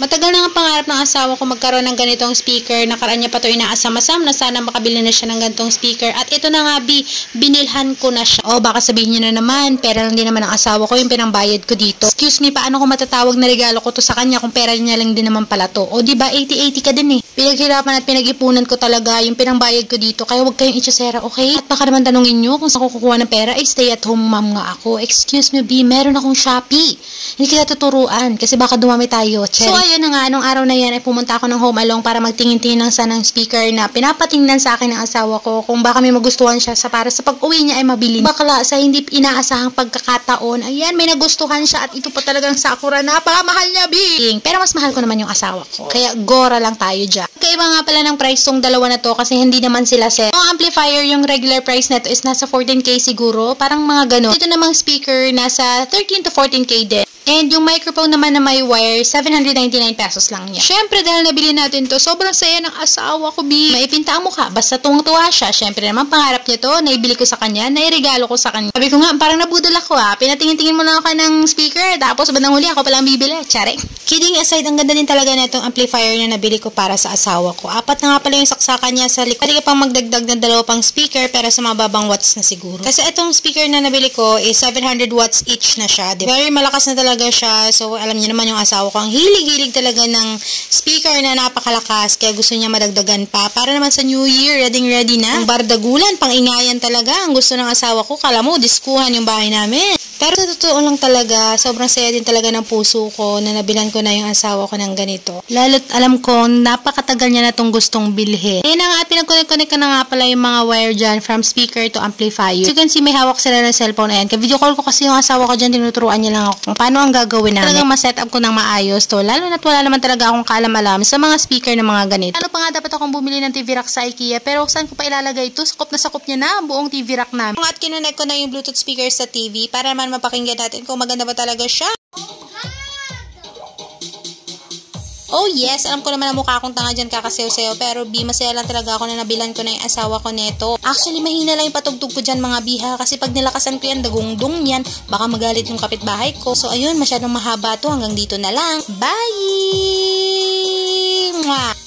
Matagal na nga pangarap ng asawa ko magkaroon ng ganitong speaker. Nakaraan niya pa ito inaasam-asam na sana makabili na siya ng ganitong speaker. At ito na nga, binilhan ko na siya. O, baka sabihin niyo na naman, pera lang din naman ng asawa ko yung pinangbayad ko dito. Excuse me, paano ko matatawag na regalo ko to sa kanya kung pera niya lang din naman pala to? O, diba, 80-80 ka din eh. Pinaghirapan at pinag-ipunan ko talaga yung pinangbayad ko dito. Kaya huwag kayong itsasera, okay? At baka naman tanungin niyo kung saan ko kukuha ng pera, ay stay at home mom nga ako. Excuse me, B, meron akong Shopee. Hindi kita tuturuan kasi baka dumami tayo. Cherry. So, ayun na nga, nung araw na yan ay pumunta ako ng Home Along para magtingin-tingin ng sanang speaker na pinapatingnan sa akin ng asawa ko kung baka may magustuhan siya sa para sa pag-uwi niya ay mabili. Bakla sa hindi inaasahang pagkakataon, ayan, may nagustuhan siya at ito pa talagang Sakura, napakamahal niya, Bing. Pero mas mahal ko naman yung asawa ko. Kaya gora lang tayo dyan. Kaiba nga pala ng price tong dalawa na to kasi hindi naman sila set. Ang amplifier, yung regular price na to is nasa 14K siguro. Parang mga ganun. Ito namang speaker nasa 13 to 14K din. And yung microphone naman na may wire, 799 pesos lang niya. Syempre, dahil nabili natin to, sobrang saya ng asawa ko, B. Maipinta ang mukha, basta tuwang-tuwa siya. Syempre naman, pangarap niya to, naibili ko sa kanya, nairegalo ko sa kanya. Sabi ko nga, parang nabudol ako pinatingin-tingin mo lang ako ng speaker, tapos bandang huli ako palang bibili. Tsare. Kidding aside, ang ganda din talaga na itong amplifier na nabili ko para sa asawa ko. 4 na nga pala yung saksakan niya sa likod. Pwede ka pang magdagdag ng 2 pang speaker, pero sa mababang watts na siguro. Kasi itong speaker na nabili ko is 700 watts each na siya. Very malakas na talaga siya. So, alam niyo naman yung asawa ko, ang hilig-hilig talaga ng speaker na napakalakas. Kaya gusto niya madagdagan pa. Para naman sa New Year, ready na. Ang bardagulan, pang-ingayan talaga. Ang gusto ng asawa ko, kala mo, diskuhan yung bahay namin. Pero sa totoo lang talaga, sobrang saya din talaga ng puso ko na nabilan ko na yung asawa ko ng ganito. Lalo't alam ko, napakatagal niya na itong gustong bilhin. Ayun na nga, at pinag-connect ko na nga pala yung mga wire dyan from speaker to amplifier. So you can see, may hawak sila ng cellphone. Ayan, video call ko kasi yung asawa ko dyan, tinuturuan niya lang ako kung paano ang gagawin namin. Talagang ma-set up ko ng maayos to. Lalo na't wala naman talaga akong kaalam-alam sa mga speaker ng mga ganito. Ano pa nga dapat akong bumili ng TV rack sa IKEA, pero saan ko pa ilalagay ito? Sakop na sakop niya na ang buong TV rack namin. At kinonect ko na yung Bluetooth speaker sa TV para naman mapakinggan natin kung maganda ba talaga siya. Oh yes, alam ko naman na mukha akong tanga dyan kakasayo-sayo, pero B, masaya lang talaga ako na nabilan ko na yung asawa ko neto. Actually, mahina lang yung patugtog ko dyan mga biha, kasi pag nilakasan ko yan, dagungdong yan, baka magalit yung kapitbahay ko. So ayun, masyadong mahaba to, hanggang dito na lang. Bye! Mwah!